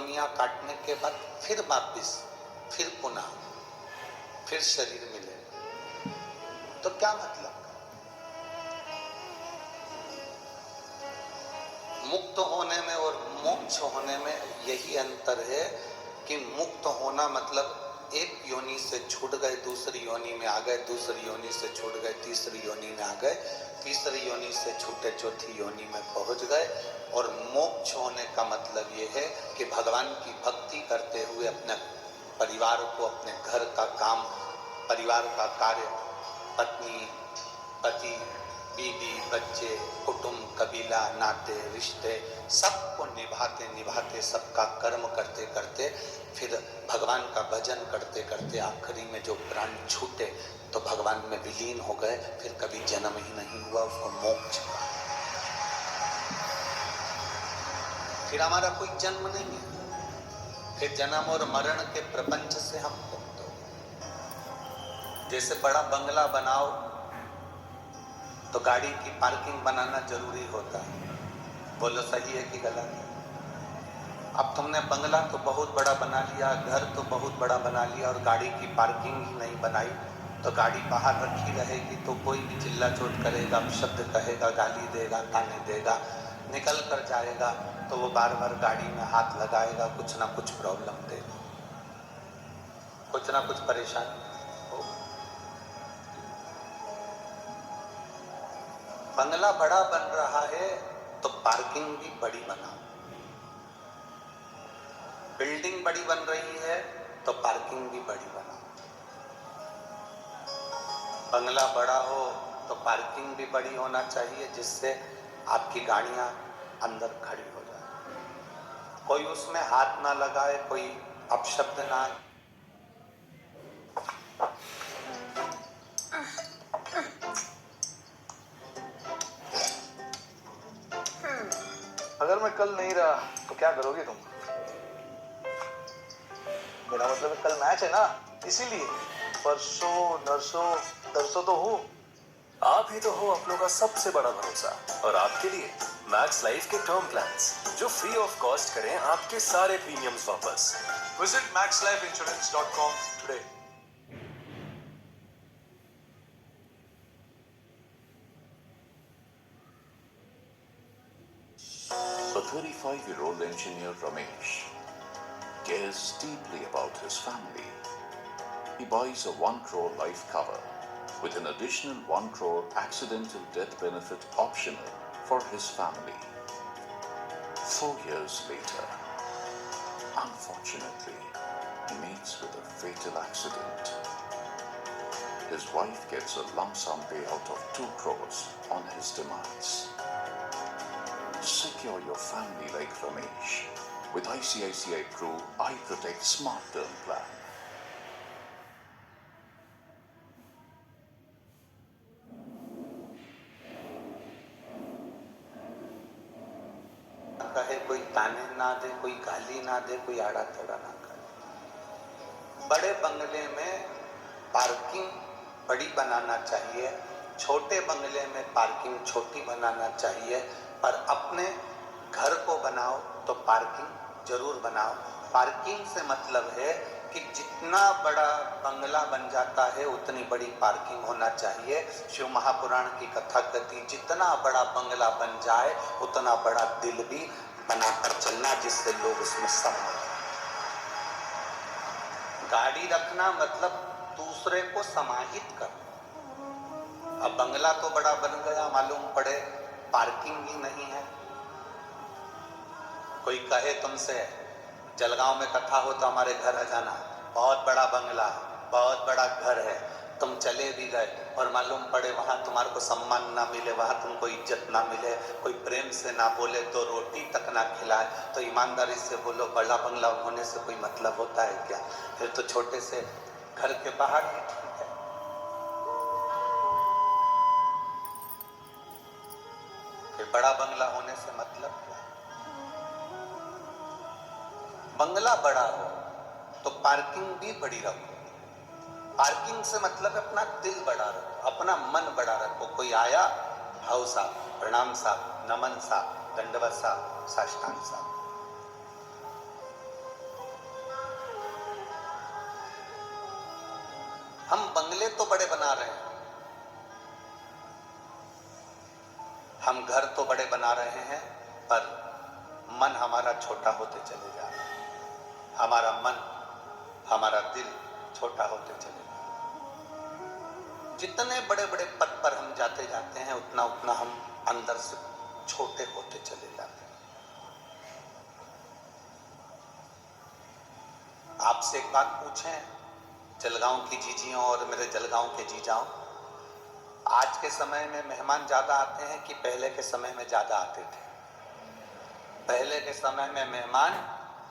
योनियां काटने के बाद फिर वापिस, फिर पुनः, फिर शरीर मिले, तो क्या मतलब? मुक्त होने में और मोक्ष होने में यही अंतर है कि मुक्त होना मतलब एक योनि से छूट गए, दूसरी योनि में आ गए, दूसरी योनि से छूट गए, तीसरी योनि में आ गए, तीसरी योनि से छूटे चौथी योनि में पहुंच गए। और मोक्ष होने का मतलब ये है कि भगवान की भक्ति करते हुए अपने परिवार को, अपने घर का काम, परिवार का कार्य, पत्नी, पति, बीवी, बच्चे, कुटुंब, कबीला, नाते, रिश्ते, सबको निभाते निभाते, सबका कर्म करते करते, फिर भगवान का भजन करते करते आखिरी में जो प्राण छूटे तो भगवान में विलीन हो गए, फिर कभी जन्म ही नहीं हुआ, उसको मोक्ष कहा। फिर हमारा कोई जन्म नहीं है, फिर जन्म और मरण के प्रपंच से हम मुक्त हो। जैसे बड़ा बंगला बनाओ तो गाड़ी की पार्किंग बनाना जरूरी होता है, बोलो सही है कि गलत है? अब तुमने बंगला तो बहुत बड़ा बना लिया, घर तो बहुत बड़ा बना लिया और गाड़ी की पार्किंग ही नहीं बनाई, तो गाड़ी बाहर रखी रहेगी तो कोई भी चिल्ला चोट करेगा, शब्द कहेगा, गाली देगा, ताने देगा, निकल कर जाएगा तो वो बार बार गाड़ी में हाथ लगाएगा, कुछ ना कुछ प्रॉब्लम देगा, कुछ ना कुछ परेशानी होगा। बंगला बड़ा बन रहा है तो पार्किंग भी बड़ी बनाओ, बिल्डिंग बड़ी बन रही है तो पार्किंग भी बड़ी बनाओ। बंगला बड़ा हो तो पार्किंग भी बड़ी होना चाहिए, जिससे आपकी गाड़ियां अंदर खड़ी हो जाए, कोई उसमें हाथ ना लगाए, कोई अपशब्द ना। अगर मैं कल नहीं रहा तो क्या करोगे तुम? मेरा मतलब कल मैच है ना, इसीलिए। परसों नरसों तरसों तो हूँ। आप ही तो हो अपनों का सबसे बड़ा भरोसा, और आपके लिए मैक्स लाइफ के टर्म प्लान्स जो फ्री ऑफ कॉस्ट करें आपके सारे प्रीमियम्स वापस। Visit maxlifeinsurance.com today. A 35-year-old engineer, Ramesh, cares deeply about his family. He buys a 1 crore life cover with an additional 1 crore accidental death benefit optional for his family. 4 years later, unfortunately, he meets with a fatal accident. His wife gets a lump sum payout of 2 crores on his demise. Secure your family like Ramesh with ICICI Pru iProtect Smart Term Plan. कहे, कोई ताने ना दे, कोई गाली ना दे, कोई आड़ा तोड़ा ना करे। बड़े बंगले में पार्किंग बड़ी बनाना चाहिए, छोटे बंगले में पार्किंग छोटी बनाना चाहिए, पर अपने घर को बनाओ तो पार्किंग जरूर बनाओ। पार्किंग से मतलब है कि जितना बड़ा बंगला बन जाता है उतनी बड़ी पार्किंग होना चाहिए। शिव महापुराण की कथा कहती, जितना बड़ा बंगला बन जाए उतना बड़ा दिल भी बनाकर चलना, जिससे लोग उसमें सम हो जाए। गाड़ी रखना मतलब दूसरे को समाहित करना। अब बंगला तो बड़ा बन गया, मालूम पड़े पार्किंग ही नहीं है। कोई कहे तुमसे, जलगांव में कथा हो तो हमारे घर आ जाना, बहुत बड़ा बंगला है, बहुत बड़ा घर है, तुम चले भी गए और मालूम पड़े वहां तुम्हारे को सम्मान ना मिले, वहां तुमको इज्जत ना मिले, कोई प्रेम से ना बोले, तो रोटी तक ना खिलाए, तो ईमानदारी से बोलो, बड़ा बंगला होने से कोई मतलब होता है क्या? फिर तो छोटे से घर के बाहर ही ठीक है। फिर बड़ा बंगला होने से मतलब क्या? बंगला बड़ा हो तो पार्किंग भी बड़ी रखो। पार्किंग से मतलब अपना दिल बड़ा रखो, अपना मन बड़ा रखो। कोई आया, भाव साहब, प्रणाम साहब, नमन साहब, दंडवत साहब, साष्टांग साहब। हम बंगले तो बड़े बना रहे हैं, हम घर तो बड़े बना रहे हैं, पर मन हमारा छोटा होते चले जा रहा है। हमारा मन, हमारा दिल छोटा होते चले जा रहा है। जितने बड़े बड़े पद पर हम जाते जाते हैं, उतना उतना हम अंदर से छोटे होते चले जाते हैं। आपसे एक बात पूछें, जलगांव की जीजियों और मेरे जलगांव के जीजाओं, आज के समय में मेहमान ज्यादा आते हैं कि पहले के समय में ज्यादा आते थे? पहले के समय में मेहमान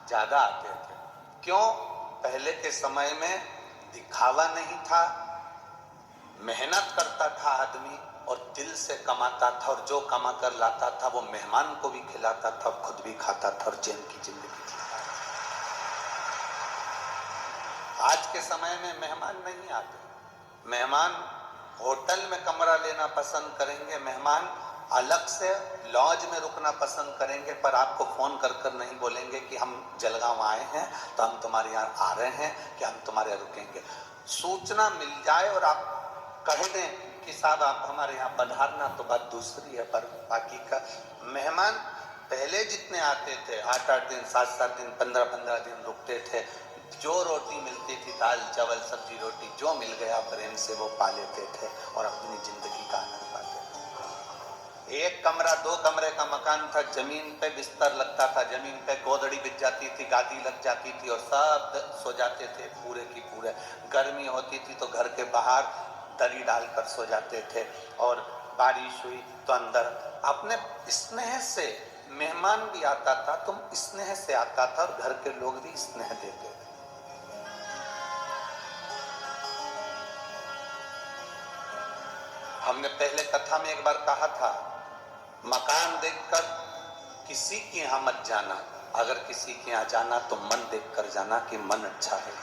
ज्यादा आते थे। क्यों? पहले के समय में दिखावा नहीं था, मेहनत करता था आदमी और दिल से कमाता था, और जो कमा कर लाता था वो मेहमान को भी खिलाता था, खुद भी खाता था और चैन की जिंदगी जीता था। आज के समय में मेहमान नहीं आते। मेहमान होटल में कमरा लेना पसंद करेंगे, मेहमान अलग से लॉज में रुकना पसंद करेंगे, पर आपको फोन कर कर नहीं बोलेंगे कि हम जलगांव आए हैं तो हम तुम्हारे यहाँ आ रहे हैं कि हम तुम्हारे यहाँ रुकेंगे। सूचना मिल जाए और आप कह दें कि साहब आप हमारे यहाँ पधारना, तो बात दूसरी है, पर बाकी का मेहमान पहले जितने आते थे, 8-8 दिन, 7-7 दिन, 15-15 दिन रुकते थे, जो रोटी मिलती थी, दाल चावल सब्जी रोटी जो मिल गया प्रेम से वो पा लेते थे और अपनी जिंदगी का आनंद पाते थे। एक कमरा 2 कमरे का मकान था, जमीन पे बिस्तर लगता था, जमीन पे गोदड़ी बिछ जाती थी, गादी लग जाती थी और सब सो जाते थे पूरे की पूरे। गर्मी होती थी तो घर के बाहर दरी डालकर सो जाते थे, और बारिश हुई तो अंदर। अपने स्नेह से मेहमान भी आता था, तुम स्नेह से आता था और घर के लोग भी स्नेह देते थे। हमने पहले कथा में एक बार कहा था, मकान देखकर किसी के यहाँ मत जाना, अगर किसी के यहाँ जाना तो मन देखकर जाना कि मन अच्छा है।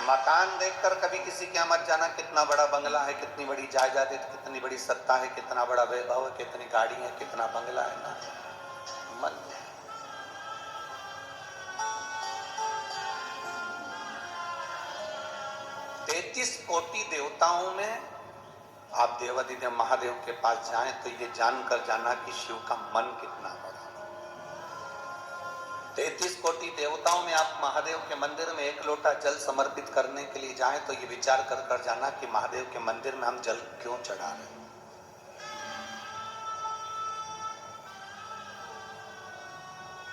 मकान देखकर कभी किसी के यहाँ मत जाना, कितना बड़ा बंगला है, कितनी बड़ी जायदाद है, कितनी बड़ी सत्ता है, कितना बड़ा वैभव है, कितनी गाड़ी है, कितना बंगला है ना, मन। 33 कोटि देवताओं में आप देवाधिदेव महादेव के पास जाएं तो ये जानकर जाना कि शिव का मन कितना बड़ा है। 33 कोटि देवताओं में आप महादेव के मंदिर में 1 लोटा जल समर्पित करने के लिए जाएं तो ये विचार कर कर जाना कि महादेव के मंदिर में हम जल क्यों चढ़ा रहे हैं।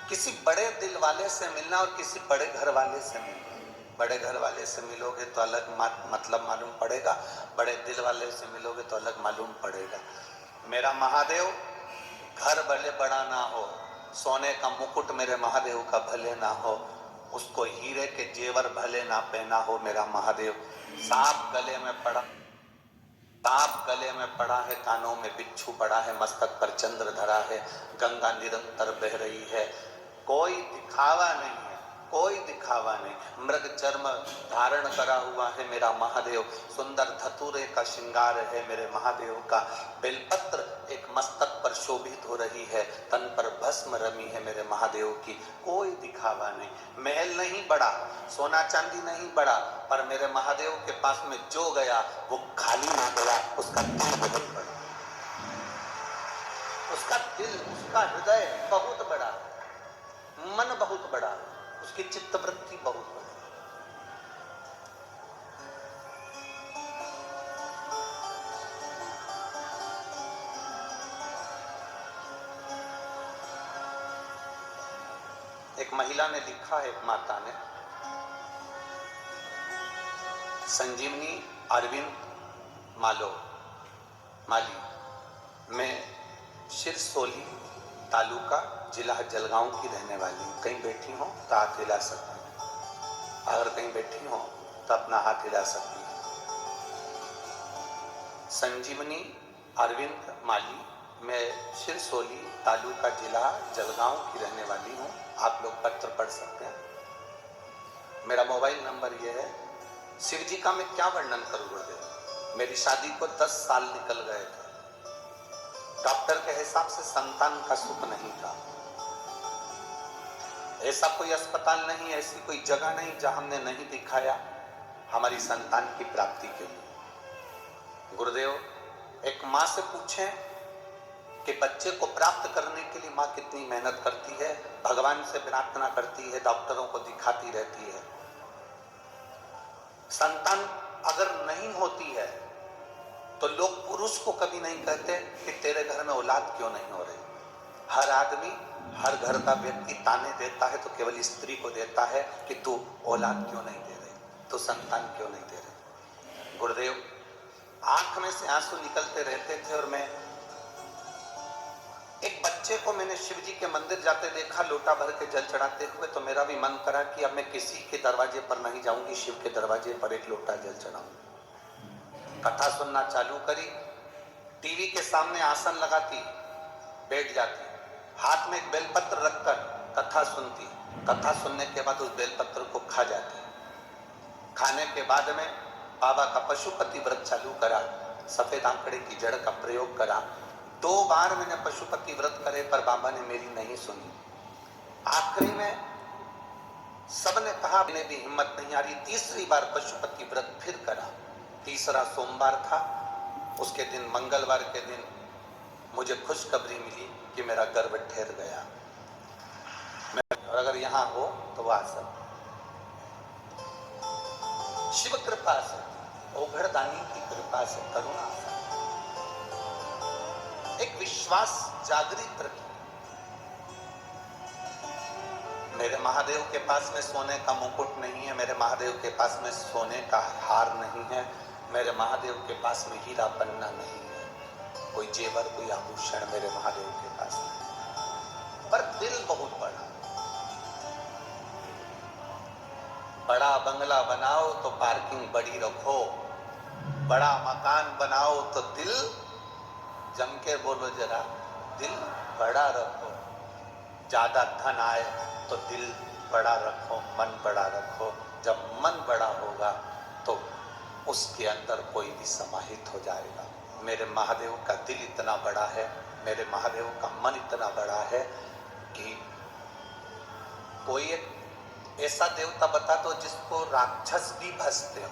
किसी बड़े दिल वाले से मिलना और किसी बड़े घर वाले से मिलना। बड़े घर वाले से मिलोगे तो अलग मतलब मालूम पड़ेगा, बड़े दिल वाले से मिलोगे तो अलग मालूम पड़ेगा। मेरा महादेव घर भले बड़ा ना हो, सोने का मुकुट मेरे महादेव का भले ना हो, उसको हीरे के जेवर भले ना पहना हो, मेरा महादेव सांप गले में पड़ा, सांप गले में पड़ा है, कानों में बिच्छू पड़ा है, मस्तक पर चंद्र धरा है, गंगा निरंतर बह रही है, कोई दिखावा नहीं है, कोई दिखावा नहीं। मृग चर्म धारण करा हुआ है मेरा महादेव, सुंदर धतूरे का श्रृंगार है मेरे महादेव का, बेलपत्र एक मस्तक पर शोभित हो रही है, तन पर भस्म रमी है मेरे महादेव की, कोई दिखावा नहीं। महल नहीं बड़ा, सोना चांदी नहीं बड़ा, पर मेरे महादेव के पास में जो गया वो खाली ना गया, उसका दिल बहुत बड़ा, उसका दिल, उसका हृदय बहुत बड़ा, मन बहुत बड़ा, उसकी चित्तवृत्ति बहुत बड़ी। एक महिला ने लिखा है, एक माता ने, संजीवनी अरविंद माली मैं सिरसोली तालुका जिला जलगांव की रहने वाली हूँ। कहीं बैठी हो तो हाथ हिला सकती हैं, अगर कहीं बैठी हो तो अपना हाथ हिला सकती हैं। संजीवनी अरविंद माली मैं सिरसोली तालुका जिला जलगांव की रहने वाली हूँ। आप लोग पत्र पढ़ सकते हैं। मेरा मोबाइल नंबर ये है। शिव जी का मैं क्या वर्णन करूँ गुरुदेव, मेरी शादी को 10 साल निकल गए थे, डॉक्टर के हिसाब से संतान का सुख नहीं था, ऐसा कोई अस्पताल नहीं, ऐसी कोई जगह नहीं जहां हमने नहीं दिखाया, हमारी संतान की प्राप्ति के लिए। गुरुदेव, एक माँ से पूछें कि बच्चे को प्राप्त करने के लिए माँ कितनी मेहनत करती है, भगवान से प्रार्थना करती है, डॉक्टरों को दिखाती रहती है। संतान अगर नहीं होती है तो लोग पुरुष को कभी नहीं कहते कि तेरे घर में औलाद क्यों नहीं हो रही। हर आदमी, हर घर का व्यक्ति ताने देता है तो केवल स्त्री को देता है कि तू औलाद क्यों नहीं दे रही, तू संतान क्यों नहीं दे रही। गुरुदेव, आंख में से आंसू निकलते रहते थे और मैं एक बच्चे को मैंने शिव जी के मंदिर जाते देखा, लोटा भर के जल चढ़ाते हुए, तो मेरा भी मन करा कि अब मैं किसी के दरवाजे पर नहीं जाऊंगी, शिव के दरवाजे पर एक लोटा जल चढ़ाऊंगी। कथा सुनना चालू करी, टीवी के सामने आसन लगाती, बैठ जाती, हाथ में एक बेलपत्र रखकर कथा सुनती, कथा सुनने के बाद उस बेलपत्र को खा जाती। खाने के बाद में बाबा का पशुपति व्रत चालू करा, सफेद आंकड़े की जड़ का प्रयोग करा। 2 बार मैंने पशुपति व्रत करे पर बाबा ने मेरी नहीं सुनी। आखिरी में सबने कहा, मैंने भी हिम्मत नहीं आ रही, तीसरी बार पशुपति व्रत फिर करा। तीसरा सोमवार था, उसके दिन मंगलवार के दिन मुझे खुशखबरी मिली कि मेरा गर्भ ठहर गया। और अगर यहां हो तो वह सब शिव कृपा से, ओघड़दानी की कृपा से, करुणा से एक विश्वास जागृत रखी। मेरे महादेव के पास में सोने का मुकुट नहीं है, मेरे महादेव के पास में सोने का हार नहीं है, मेरे महादेव के पास में हीरा पन्ना नहीं है, कोई जेवर, कोई आभूषण मेरे महादेव के पास नहीं, पर दिल बहुत बड़ा। बड़ा बंगला बनाओ तो पार्किंग बड़ी रखो, बड़ा मकान बनाओ तो दिल, जम के बोलो जरा, दिल बड़ा रखो। ज्यादा धन आए तो दिल बड़ा रखो, मन बड़ा रखो। जब मन बड़ा होगा तो उसके अंदर कोई भी समाहित हो जाएगा। मेरे महादेव का दिल इतना बड़ा है, मेरे महादेव का मन इतना बड़ा है कि कोई एक ऐसा देवता बता दो जिसको राक्षस भी भजते हो।